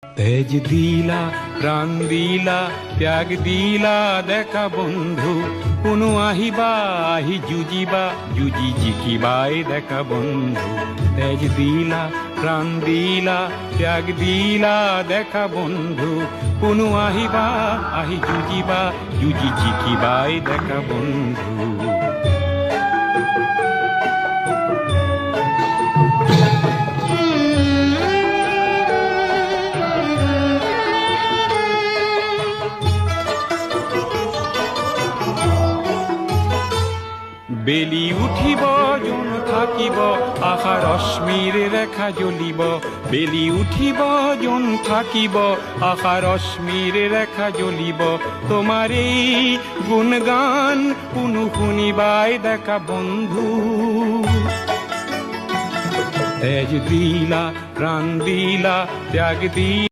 তেজ দিলা প্রাণ দিলা ত্যাগ দিলা দেখা বন্ধু কোনো আহিবা আহি যুজিবা যুজি জিকিবাই দেখা বন্ধু তেজ দিলা প্রাণ দিলা ত্যাগ দিলা দেখা বন্ধু কোনো আহিবা আহি যুজিবা যুজি জিকিবাই দেখা বন্ধু বেলি উঠিব জন থাকিব আশা রশ্মির রেখা জ্বলিব বেলি উঠিব জন থাকিব আশা রশ্মির রেখা জ্বলিব তোমার এই গুণগান পুনু শুনিবাই দেখা বন্ধু তেজ দিলা প্রাণ দিলা ত্যাগ দিলা